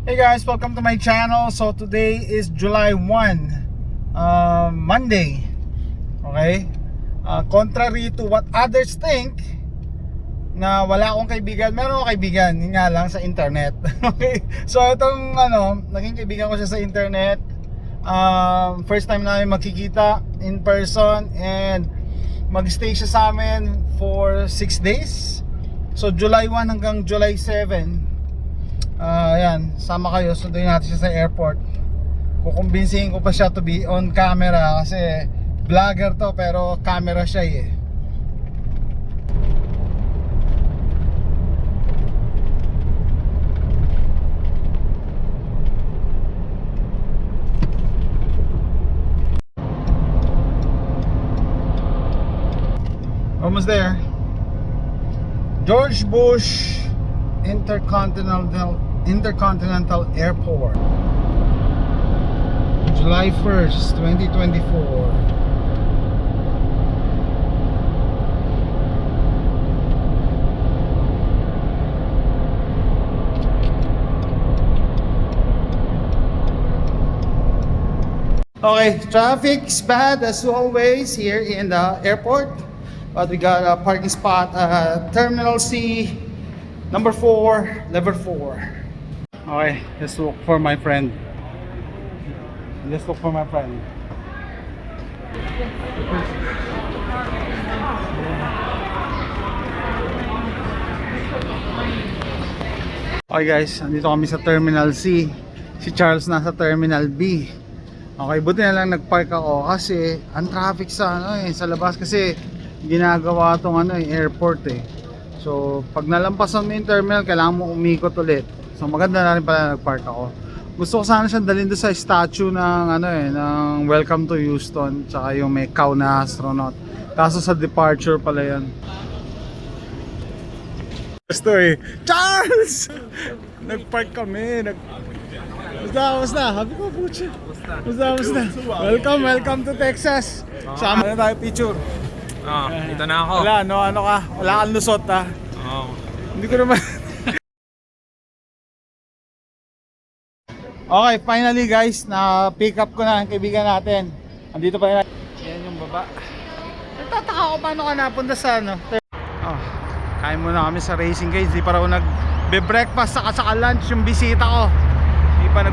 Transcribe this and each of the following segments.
Hey guys, welcome to my channel. So today is July 1, Monday. Okay? Contrary to what others think, na wala akong kaibigan, meron akong kaibigan, yun nga lang sa internet. Okay? So itong naging kaibigan ko siya sa internet. First time namin magkikita in person, and magstay siya sa amin for 6 days. So July 1 hanggang July 7. Ayan, sama kayo, sunduin natin siya sa airport. Kukumbinsihin ko pa siya to be on camera kasi vlogger to, pero camera siya eh. Almost there. George Bush Intercontinental Airport, July 1st, 2024. Okay, traffic's bad as always here in the airport, but we got a parking spot at Terminal C, number 4, level 4. Okay, let's look for my friend. Okay guys, andito kami sa Terminal C. Si Charles nasa Terminal B. Okay, buti na lang nagpark ako kasi ang traffic sa sa labas kasi ginagawa tong airport eh. So pag nalampasan mo yung terminal, kailangan mo umikot ulit. So maganda na rin pala nagpark ako. Gusto ko sana siyang dalhin doon sa statue ng ng Welcome to Houston, tsaka yung may cow na astronaut. Kaso sa departure pala yan. Gusto eh, Charles! Nagpark kami. Basta, happy ko pucha. Basta. Welcome to Texas. Sama na tayo picture. Dito na ako. Wala kang lusot ha. Hindi ko naman. Okay, finally guys, na pick up ko na ang kaibigan natin. Andito pa rin. Yan yung baba. Nagtataka ko paano ka napunta sa kain muna kami sa Racing Cage. Di pa raw nagbe-breakfast saka lunch yung bisita ko. Di pa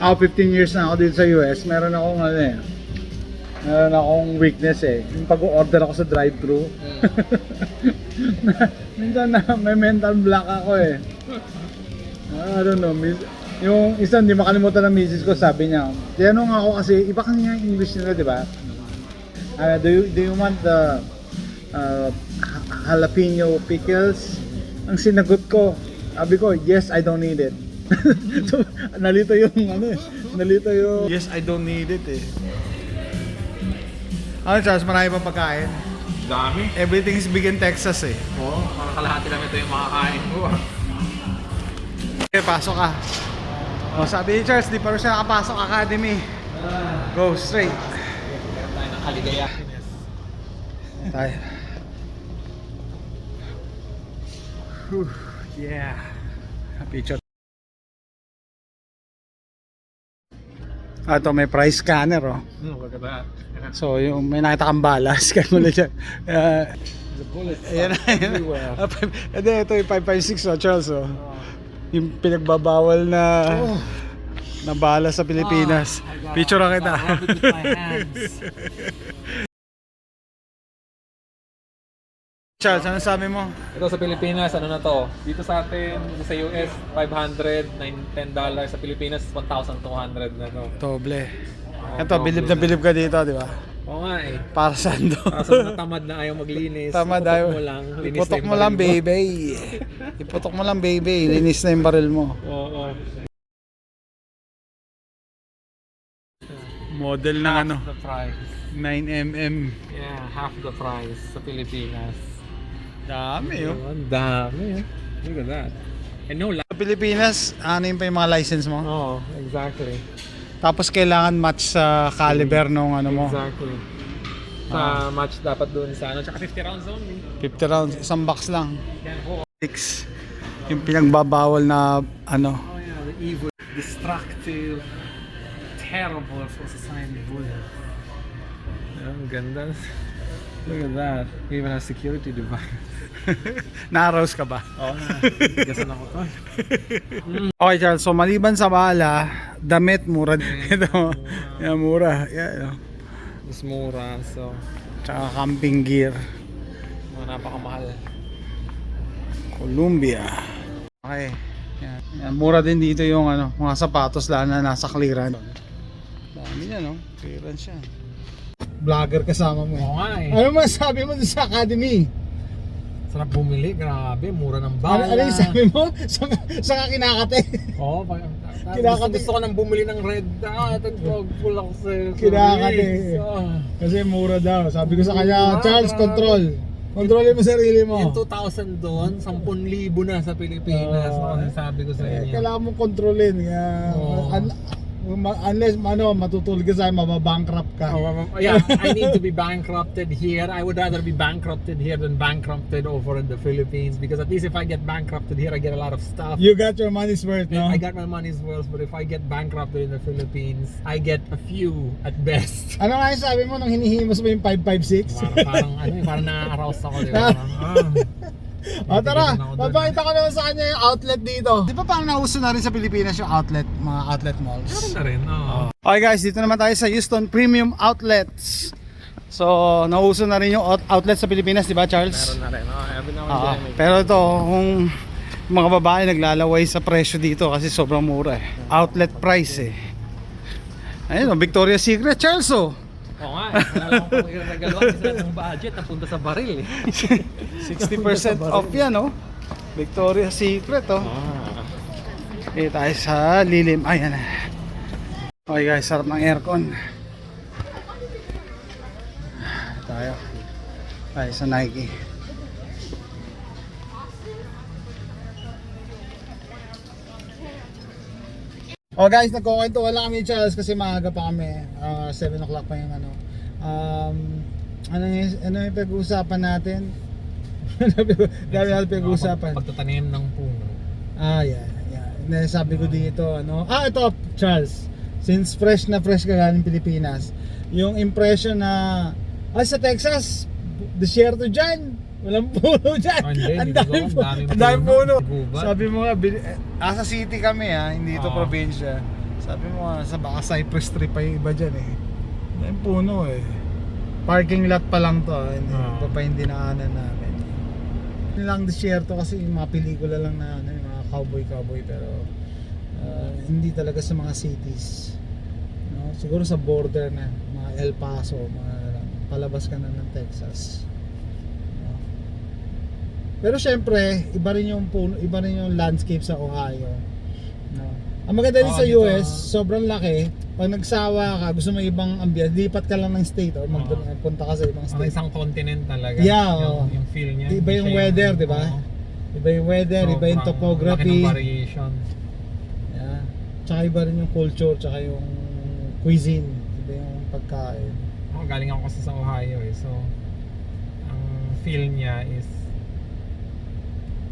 Ako 15 years na ako dito sa US. Meron akong weakness eh. Yung pag-order ako sa drive-thru. Minsan na may mental block ako eh. I don't know. Yung isa, hindi makalimutan ng misis ko, sabi niya, tinanong ako kasi, iba kasi nga English nila, di ba? Do you want the jalapeno pickles? Ang sinagot ko, sabi ko, yes, I don't need it. So, nalito yung yes, I don't need it eh. Charles, marami pa pagkain? Dami. Everything is big in Texas eh. Oo, kalahati lang ito yung makakain ko. Okay, pasok ka. Sabi ni Charles, di pa rin siya nakapasok academy. Go straight. Meron tayo ng kaligayahin. Tayo. Yeah. Picture. Ito may price scanner oh. So yung may nakita kang balas, scan mo lang siya. The bullets everywhere. Ito yung 556 oh, Charles oh. Yung pinagbabawal na bala sa Pilipinas. Picture lang kita. Charles, ano sabi mo? Ito sa Pilipinas, ano na to? Dito sa atin, sa US, $500, $10. Sa Pilipinas, 1,200 na to. Doble. Ito, bilib ka dito, di ba? Oo nga eh. Para saan do? Para sa mga tamad na ayaw maglinis. Tamad ayaw. Iputok mo lang, baby. Iputok mo lang, baby. Linis na yung baril mo. Oo. Model ng Half the price. 9mm. Yeah, half the price sa Pilipinas. Dami oh. Ang dami. Look at that. And no Sa Pilipinas, ano yung pa yung mga license mo? Oh, exactly. Tapos kailangan match sa caliber nung ano mo. Exactly. Sa match dapat doon sa ano, tsaka 50 rounds only. 50 rounds, isang box lang. Yan po. 6. Yung pinagbabawal na ano. Oh yeah, the evil, destructive, terrible for society bully. Ang ganda. Look at that. We even have security device. Na-arouse ka ba? Oo na. Gasan ako to. Okay, Charles. So, maliban sa bala, damit, mura. Ito, yan, mura. Yan, Mas mura. So, tsaka camping gear. mga napakamahal. Columbia. Okay. Yan. Yan, mura din dito yung ano, mga sapatos lang na nasa clearance. Dami niya, no? Clearance yan. Vlogger kasama mo. Oo nga eh. Ano masabi mo dun sa academy? Sarap bumili. Grabe. Mura ng Ano, bala. ano yung sabi mo? Saan ka kinakate? Oo. Kinakati- Gusto ko nang bumili ng red dot. Full ako sa'yo. Kinakati. Kasi mura daw. Sabi ko sa kanya, Charles, control. Kontrolin mo sarili mo. Yung 2,000 doon, 10,000 na sa Pilipinas. Sabi ko sa inyo. Kailangan mong kontrolin. Oo. Unless matutulog ka sa'yo, mababankrupt ka. Yeah, I need to be bankrupted here. I would rather be bankrupted here than bankrupted over in the Philippines, because at least if I get bankrupted here, I get a lot of stuff. You got your money's worth, no? I got my money's worth, but if I get bankrupted in the Philippines, I get a few at best. Ano nga yung sabi mo nung hinihimos mo yung 556? Parang na-arouse ako, di ba? O tara, papakita ko naman sa kanya yung outlet dito. Di ba parang nauso na rin sa Pilipinas yung outlet, mga outlet malls? Meron na rin, oo. Okay guys, dito naman tayo sa Houston Premium Outlets. So, nauso na rin yung outlet sa Pilipinas, di ba Charles? Meron na rin, every now and Oo. then. Pero ito, kung mga babae naglalaway sa presyo dito kasi sobrang mura eh. Outlet price eh. Ayun, Victoria's Secret, Charles oh. Oo nga, wala lang akong regalo kasi ng budget napunta sa baril eh. 60% off yan oh. Victoria's Secret oh. Eh tayo sa lilim. Ayan na. Okay guys, sarap ng aircon. Tayo sa Nike. Oh guys, nagkukwento wala kami Charles kasi maaga pa kami. 7 o'clock pa yung ano. Ano yung pag-uusapan natin? Dami natin pag-uusapan. Pagtatanim ng puno. Yeah. Sabi ko dito, ano. Ito, Charles. Since fresh ka galing Pilipinas, yung impression na, sa Texas, desierto dyan. Walang puno dyan. Ang daming puno. Sabi mo nga, sa city kami hindi ito probinsya. Sabi mo nga, baka Cypress tree pa yung iba dyan eh. Daming puno eh. Parking lot pa lang to. Ito pa yung dinaanan namin. Hindi lang desierto kasi yung mga pelikula lang na yung mga cowboy pero hindi talaga sa mga cities. No? Siguro sa border na, mga El Paso, mga palabas ka na ng Texas. No? Pero syempre, iba rin yung landscape sa Ohio. No? Ang maganda din sa US, sobrang laki. Pag nagsawa ka, gusto mo ibang ambience, lipat ka lang ng state or punta ka sa ibang state. Isang continent talaga. Yeah, yung feel niya. Iba yung weather, di ba? Iba yung weather, iba yung topography. Laki ng variation. Yeah. Tsaka iba rin yung culture, tsaka yung cuisine. Iba yung pagkain. Galing ako kasi sa Ohio eh. So, ang feel niya is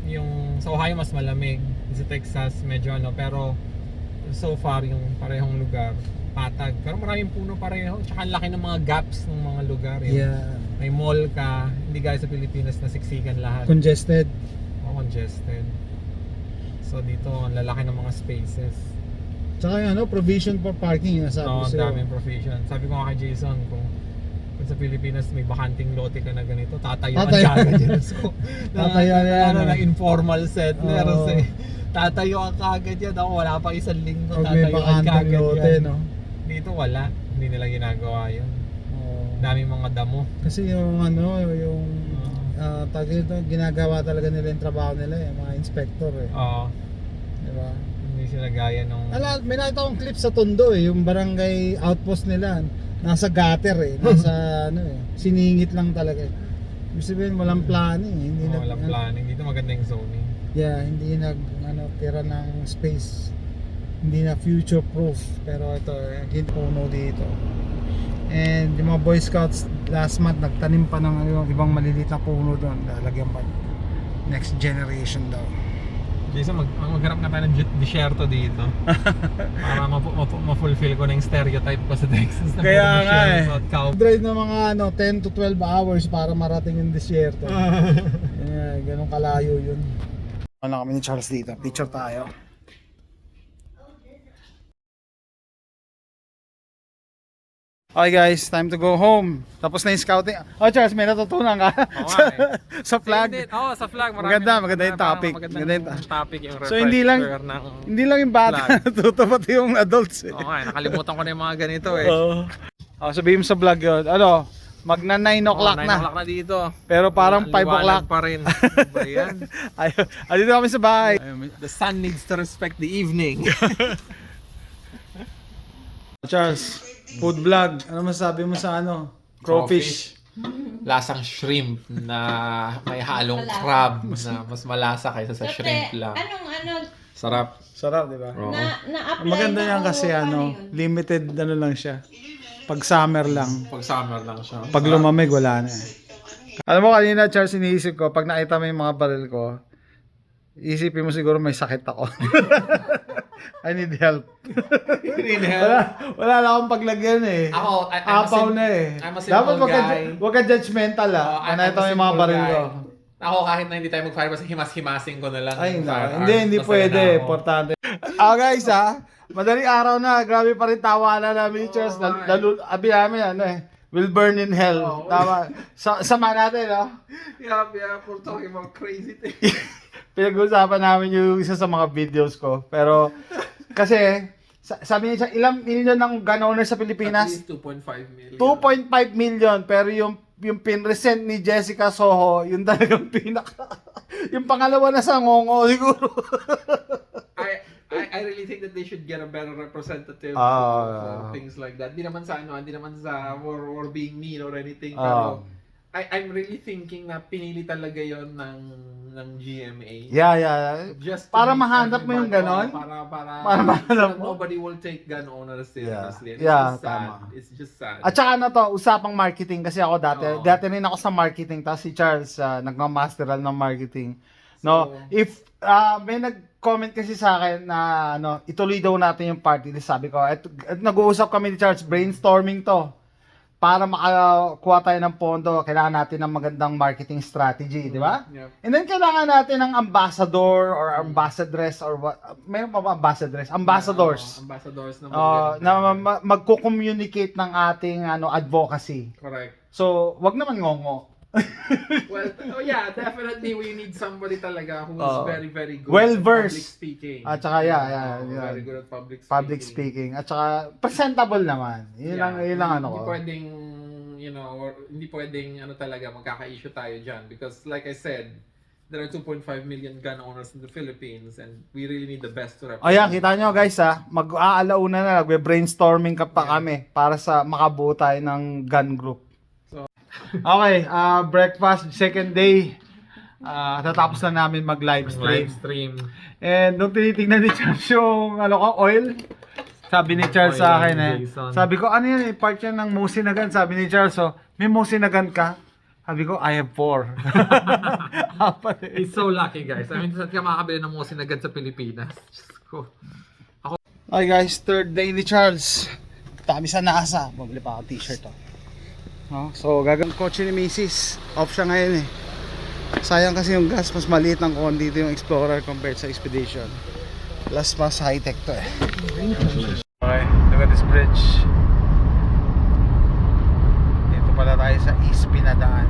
yung sa Ohio mas malamig. Sa Texas medyo pero so far yung parehong lugar patag. Pero maraming puno pareho. Tsaka ang laki ng mga gaps ng mga lugar. Yeah. May mall ka. Hindi gaya sa Pilipinas na siksikan lahat. Congested. Congested. So dito ang lalaki ng mga spaces. Tsaka yung provision for parking yung nasabi ko sa'yo. Daming provision. Sabi ko nga kay Jason kung sa Pilipinas may bakanting lote ka na ganito, tatayuan ka agad yan. So, na informal settlers eh. Tatayuan ka agad yan. Ako wala pa isang linggo, tatayuan ka agad lote, yan. No? Dito wala. Hindi nila ginagawa yun. Daming mga damo. Kasi yung ginagawa talaga nila yung trabaho nila mga inspector eh. Oo. Diba? Hindi sila gaya nung... May nakita akong clip sa Tondo yung barangay outpost nila. Nasa gutter eh, nasa siningit lang talaga. Ibig sabihin walang planning eh. Hindi walang planning. Dito maganda yung zoning. Yeah, hindi tira ng space. Hindi na future proof. Pero ito, yung puno dito. And yung mga Boy Scouts last month nagtanim pa ng ibang maliliit na puno doon. Lalagyan pa next generation daw. Jason, magharap nga tayo ng disyerto dito. Para ma-fulfill ko na yung stereotype ko sa Texas na Kaya puro nga disyerto at cow. Drive na mga 10 to 12 hours para marating yung disyerto. Ganun kalayo yun. Wala kami ni Charles dito. Picture tayo. Okay guys, time to go home. Tapos na yung scouting. Oh Charles, may natutunan ka sa flag. Sa flag. Marami Maganda yung topic. Maganda yung topic yung So hindi lang yung bata natuto, pati yung adults. Okay, nakalimutan ko na yung mga ganito eh. Sabihin mo sa vlog yun. Ano, magna 9 o'clock 9 na. o'clock na dito. Pero parang 5 o'clock pa rin. Ba yan? Dito kami sa bahay. The sun needs to respect the evening. Charles, food vlog. Ano masabi mo sa crawfish? Lasang shrimp na may halong crab na mas malasa kaysa sa shrimp lang. Sarap. Sarap, di ba? Na-apply Maganda yan kasi limited lang siya. Pag summer lang. Pag summer lang siya. Pag lumamig, wala na eh. Alam mo kanina, Charles, iniisip ko, pag nakita mo yung mga baril ko, isipin mo siguro may sakit ako. I need help. Wala na akong paglagyan eh. Ako, Apaw na eh. I'm a simple Dapat guy. wag ka judgmental I'm nakita mo a yung mga simple baril guy. ko. Ako kahit na hindi tayo mag-fire, basta himas-himasin ko na lang. Ay, yung firearms. hindi Masaya pwede. na ako. Importante. Guys madaling araw na. Grabe pa rin tawanan namin ni Charles. Abi namin will burn in hell. Tama. Sama natin, no? Yeah, we're talking about crazy things. Pinag-uusapan namin yung isa sa mga videos ko. Pero, kasi, sabi niya, ilang million ng gun owners sa At Pilipinas? least 2.5 million. 2.5 million. Pero yung pinresent ni Jessica Soho, yung talagang yung pangalawa na sa ngongo, siguro. I really think that they should get a better representative for things like that. Di naman sa or being mean or anything. Pero I'm really thinking na pinili talaga yon ng GMA. Yeah. Just Para to make mahanap mo yung everybody- ganon? Para mahanap so that mo? nobody will take gun owners seriously. And Yeah, it's just sad. tama. It's just sad. At saka usapang marketing kasi ako Oo. dati rin ako sa marketing, tapos si Charles nagma-masteral ng marketing. No, So- if may nag-comment kasi sa akin na ituloy daw natin yung party list, sabi ko, at nag-uusap kami ni Charles, brainstorming to. Para makakuha tayo ng pondo, kailangan natin ng magandang marketing strategy, di ba? Yep. And then kailangan natin ng ambassador or ambassadress or what, mayroon pa ba ambassadress? Ambassadors. Ambassadors na Magko-communicate ng ating advocacy. Correct. So, wag naman ngongo. Well, yeah, definitely we need somebody talaga who is very, very good Well-versed. at public speaking. At saka, yeah. Very good at Public speaking. At saka, presentable naman. Yun lang Hindi ko. pwedeng, hindi pwedeng talaga magkaka-issue tayo dyan. Because like I said, there are 2.5 million gun owners in the Philippines and we really need the best to represent. Ayan, kita nyo guys mag-aalauna na, nagbe-brainstorming pa kami para sa makabuo tayo ng gun group. Okay, breakfast, second day. Tatapos na namin mag-live stream. And nung tinitingnan ni Charles yung oil, sabi ni Charles sa akin sabi ko, ano yan, part yan ng Musinagan. Sabi ni Charles, may Musinagan ka? Sabi ko, I have 4. He's so lucky, guys. I mean, saan ka makakabili ng mga sinagad sa Pilipinas? Okay guys, third day ni Charles. Kami sa NASA. Mabili pa ako t-shirt. So gagawin kotse ni Mrs. Off siya ngayon eh. Sayang kasi yung gas, mas maliit ng konti dito yung Explorer compared sa Expedition. Plus mas high-tech to eh. Okay, look at this bridge. Dito pala tayo sa East Pinadaan.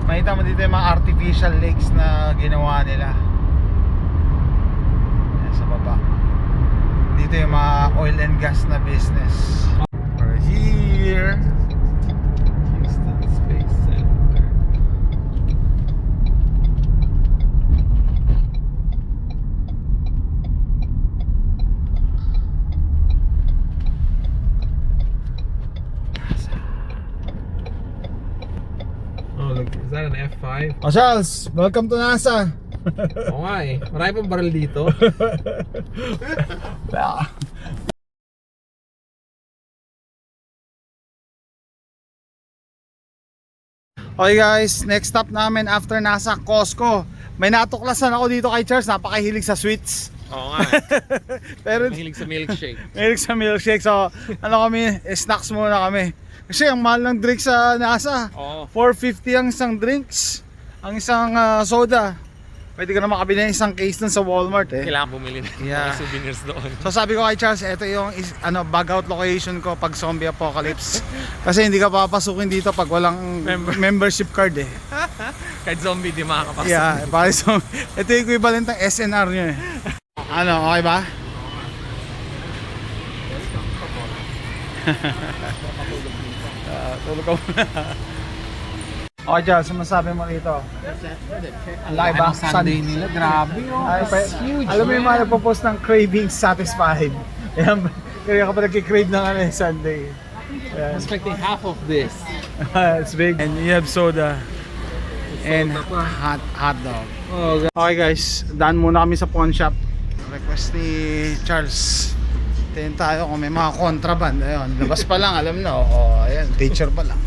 Makita mo dito yung mga artificial lakes na ginawa nila. Yan sa baba. Dito yung mga oil and gas na business. We're here. Houston Space Center. Oh, look, is that an F5? Oh Charles, welcome to NASA. Oo nga eh. Marami pang baril dito. Okay guys, next stop namin after NASA, Costco. may natuklasan ako dito kay Charles, napakahilig sa sweets. Oo nga. Pero Mahilig sa milkshake. mahilig sa milkshake. So, ano kami, snacks muna kami. Kasi ang mahal ng drinks sa NASA. Oo. 450 ang isang drinks. Ang isang soda. Pwede ka na makabili ng isang case dun sa Walmart eh. Kailangan bumili ng Yeah. mga souvenirs doon. So sabi ko kay Charles, ito yung bag out location ko pag zombie apocalypse. Kasi hindi ka papasukin dito pag walang membership card eh. Kahit zombie di makakapasok. Yeah, para so, ito yung equivalent ng SNR nyo eh. Ano, okay ba? Tulog ka muna. Okay, Charles, masabi mo rito? Ang laki ba? Sunday nila, grabe oh. Ay, It's huge. alam mo yung mga nagpo-post ng craving satisfied. Yan, kaya kapag nagkikrave ng Sunday. I'm expecting half of this. It's big. And you have soda. And Soda pa. hot dog. Oh, Okay guys, daan muna kami sa pawn shop. Request ni Charles. Tingin tayo kung may mga contraband. Ayun, labas pa lang, alam na. Oo, ayan, teacher pa lang.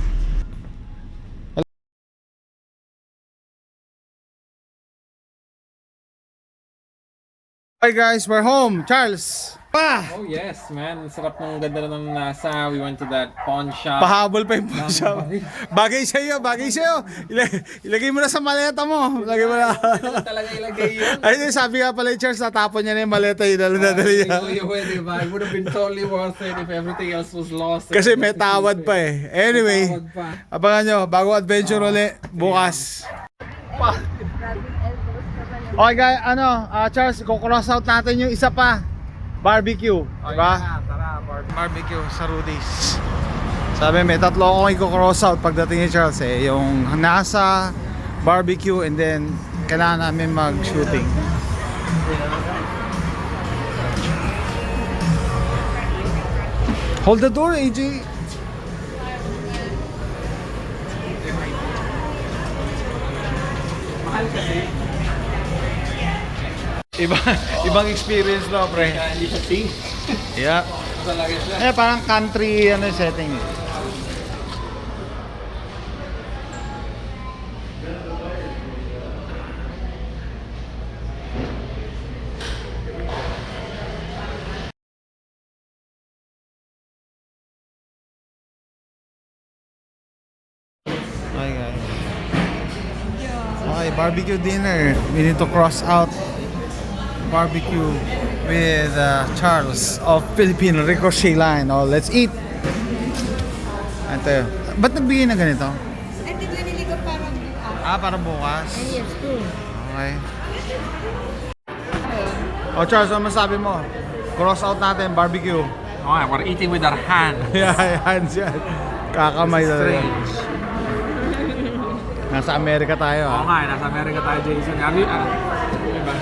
Hi guys, we're home. Charles! Pa! Oh yes, man. Sarap ng ganda na ng NASA. We went to that pawn shop. Pahabol pa yung pawn shop. Bagay sa'yo, bagay sa'yo. Ilagay mo na sa maleta mo. Ilagay mo na. Talaga ilagay yun. Ay, sabi nga pala yung Charles, natapon niya na yung maleta yun. Dali niya. It would have been totally worth it if everything else was lost. Kasi may tawad pa eh. Anyway, abangan nyo, bago adventure ulit, bukas. Okay guys, Charles, i-cross out natin yung isa pa. Barbecue, diba? Tara, Barbecue sa Rudy's. Sabi, may tatlo akong i-cross out pagdating ni Charles eh. Yung NASA, barbecue, and then kailangan namin mag-shooting. Hold the door, AJ. Mahal kasi. Ibang experience no, pre. Hindi siya pink. Yeah. Talaga siya. Parang country setting. Hi guys. Okay, barbecue dinner. We need to cross out barbecue with Charles of Philippine Ricochet Line. Oh, let's eat. Ito. Ba't nagbigay na ganito? Ay, di ba niligo parang Para bukas. yes, true. Okay. Oh, Charles, ano masabi mo? Cross out natin, barbecue. Okay, we're eating with our hand. Yeah, hands yan. Kakamay talaga. Strange. Nasa Amerika tayo Oo nga, nasa Amerika tayo, Jason. Diba?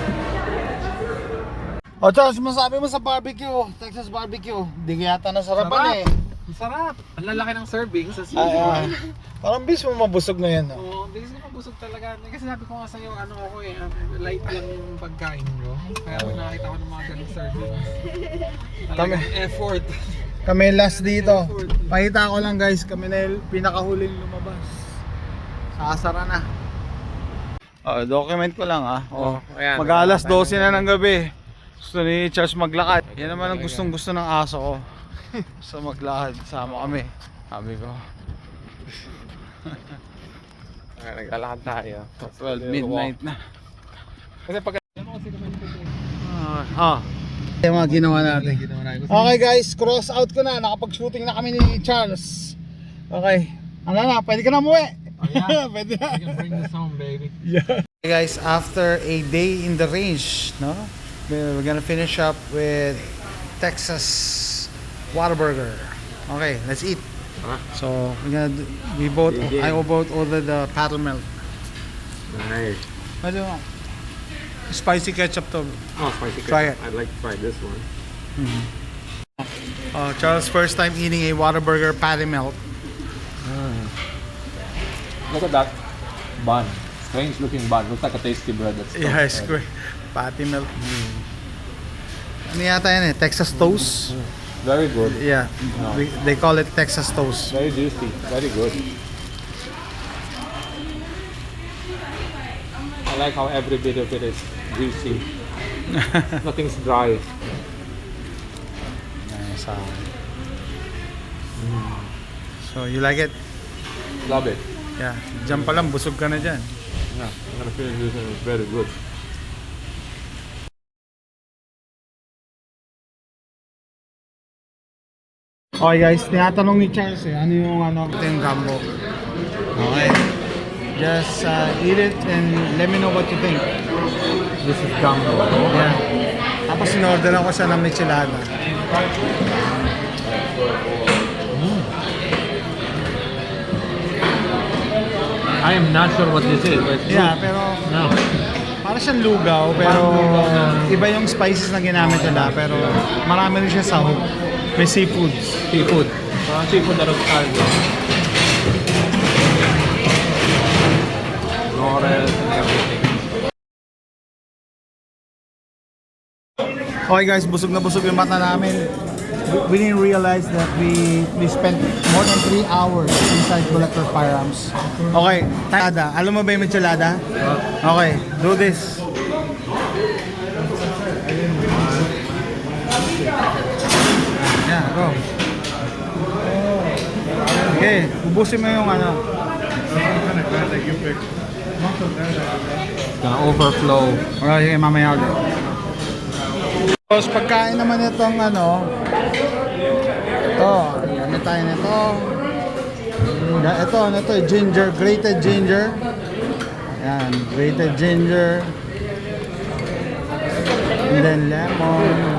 Oh, Charles, masabi mo sa barbecue? Texas barbecue. Hindi kaya yata nasarapan eh. Sarap. Ang lalaki ng serving sa Parang bis mo mabusog na yan. Oo, bilis ko mabusog talaga. Kasi sabi ko nga sa'yo, ako light lang yung pagkain ko. Kaya kung nakita ko ng mga ganong serving. Talagang effort. Kami last dito. Pakita ko lang guys, kami na yung pinakahuling lumabas. Sasara na. Document ko lang ayan. Mag-alas 12 na ng gabi. Gusto ni Charles maglakad. Yan naman ang gustong gusto ng aso ko. So maglakad, sama kami. Sabi ko. Naglalakad tayo. 12 midnight na. Kasi pag... Yung mga ginawa natin. Okay guys, cross out ko na. Nakapag-shooting na kami ni Charles. Okay. Ano na, pwede ka na umuwi. Pwede na. You can bring this home, baby. Yeah. Hey guys, after a day in the range, we're gonna finish up with Texas Whataburger. Okay, let's eat. So we both I both ordered the paddle milk. Nice. Ano? Spicy ketchup to. Oh, spicy ketchup. Try it. I'd like to try this one. Charles' first time eating a Whataburger patty melt. Look at that bun. Strange looking bun. Looks like a tasty bread. That's Yeah, it's great. Patty melt. Ano yata yan eh? Texas toast? Very good. Yeah, they call it Texas toast. Very juicy. Very good. I I like how every bit of it is juicy. Nothing's dry. Nice. So you like it? Love it. Yeah. Diyan pa lang, busog ka na dyan. Yeah, I'm gonna finish this and it's very good. Okay guys, tinatanong ni Charles ano yung ito yung gumbo. Okay. Just eat it and let me know what you think. This is gumbo. Yeah. Tapos in-order ko siya ng michelada. I am not sure what this is, but it's Yeah, good. pero No. para siyang lugaw, pero iba yung spices na ginamit nila, pero marami rin siya sahog. May seafoods. Seafood. Seafood na rin caldo. Laurel and everything. Okay guys, busog na busog yung mata namin. We didn't realize that we spent more than 3 hours inside Collector Firearms. Okay, michelada. Alam mo ba yung michelada? Okay, do this. Yeah, go. Okay, ubusin mo yung Gonna overflow. Okay, sige, mamaya ulit. Tapos pagkain naman itong ito, gamit tayo nito. Ito, ginger, grated ginger. Yan, grated ginger. And then lemon.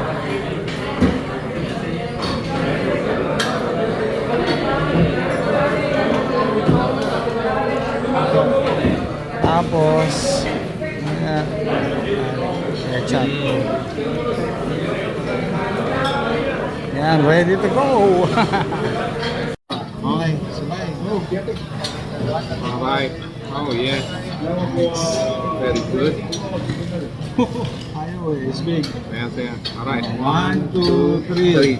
Tapos, ketchup. Yan, ready to go. Okay, sabay. Go. Alright. Oh yeah. Very good. Highway is big. Yes, yeah. Alright. 1, 2, 3.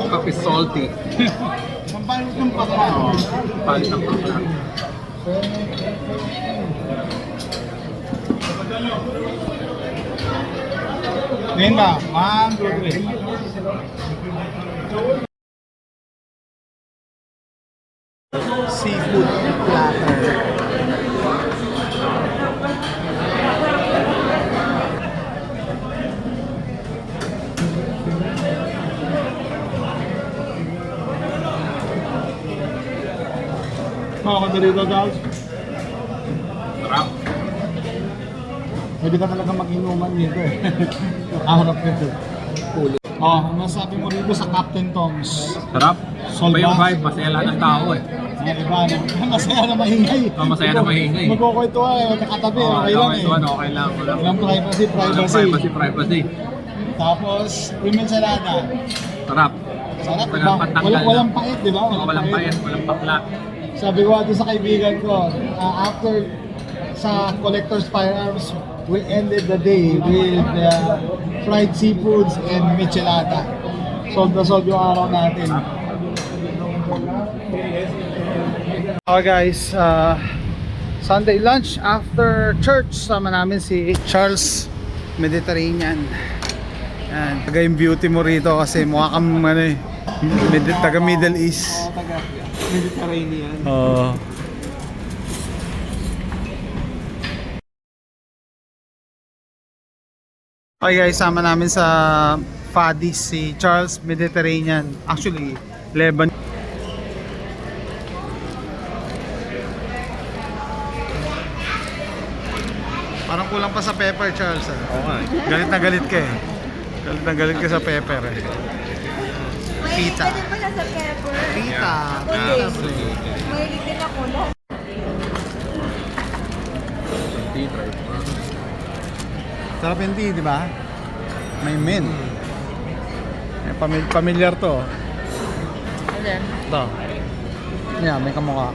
Cup is salty. Pampalit ng pakla. Palit ng pakla. Ngayon ba? 1, 2, 3. Seafood platter. Mga dito, guys. Sarap. Pwede ka talaga mag-inuman dito eh. Harap nito. Pulo. Oh, ano masabi mo rito sa Captain Tom's? Sarap. Solba. Iba yung vibe. Masaya lahat ng tao eh. Mga iba, no? Masaya na maingay. Oh, masaya na maingay. Magkukwentuhan eh, magkakatabi, okay lang eh. Okay lang. Walang privacy. Privacy. Tapos, yung ensalada. Sarap. Sarap, Tagal diba? patanggal Walang na. pait, di ba? Walang pait. Walang pakla. Sabi ko doon sa kaibigan ko, after sa Collector's Firearms, we ended the day with fried seafoods and michelada. Solve na solve yung araw natin. Okay guys, Sunday lunch after church. Sama namin si Charles Mediterranean. Yan, taga yung beauty mo rito kasi mukha kang taga Middle East. Taga Mediterranean. Okay guys, sama namin sa Fadis si Charles Mediterranean. Actually, Lebanon. Parang kulang pa sa pepper, Charles. Oo nga. Galit na galit ka eh. Galit na galit ka sa pepper eh. Pita. Pwede pala sa pepper. Pita. Okay. Absolutely. Mahilig din ako lahat. Tea, try it. Sarap yung tea, di ba? May mint. Familiar to. Alin? Ito. Yeah, may kamukha.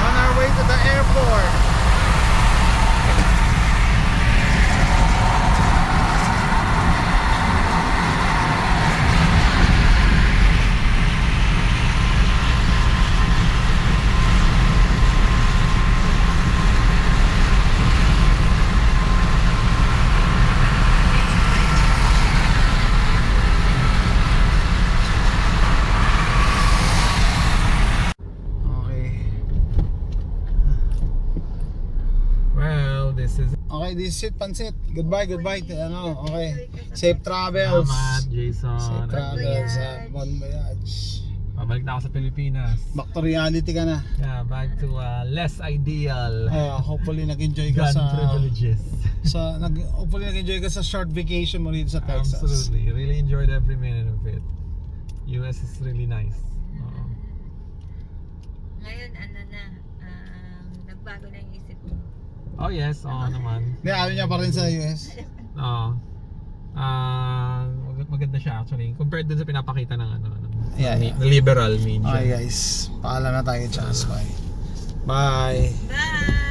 On our way to the airport. Okay. Well, this is Okay, this is it, Pansit. Goodbye. Ano, okay. Safe travels. Salamat, Jason. Safe travels. Bon voyage. Pabalik na ako sa Pilipinas. Back to reality ka na. Yeah, back to less ideal Hopefully nag-enjoy ka gun sa privileges. hopefully nag-enjoy ka sa short vacation mo dito sa Texas. Absolutely. Really enjoyed every minute of it. US is really nice. Ngayon, ano na, nagbago na yung isip ko. Oh yes, oo naman. Hindi, ayaw niya pa rin sa US. Oo. Maganda siya actually. Compared dun sa pinapakita ng Yeah. liberal media. Okay guys, paalam na tayo, Chas. Bye. Bye. Bye!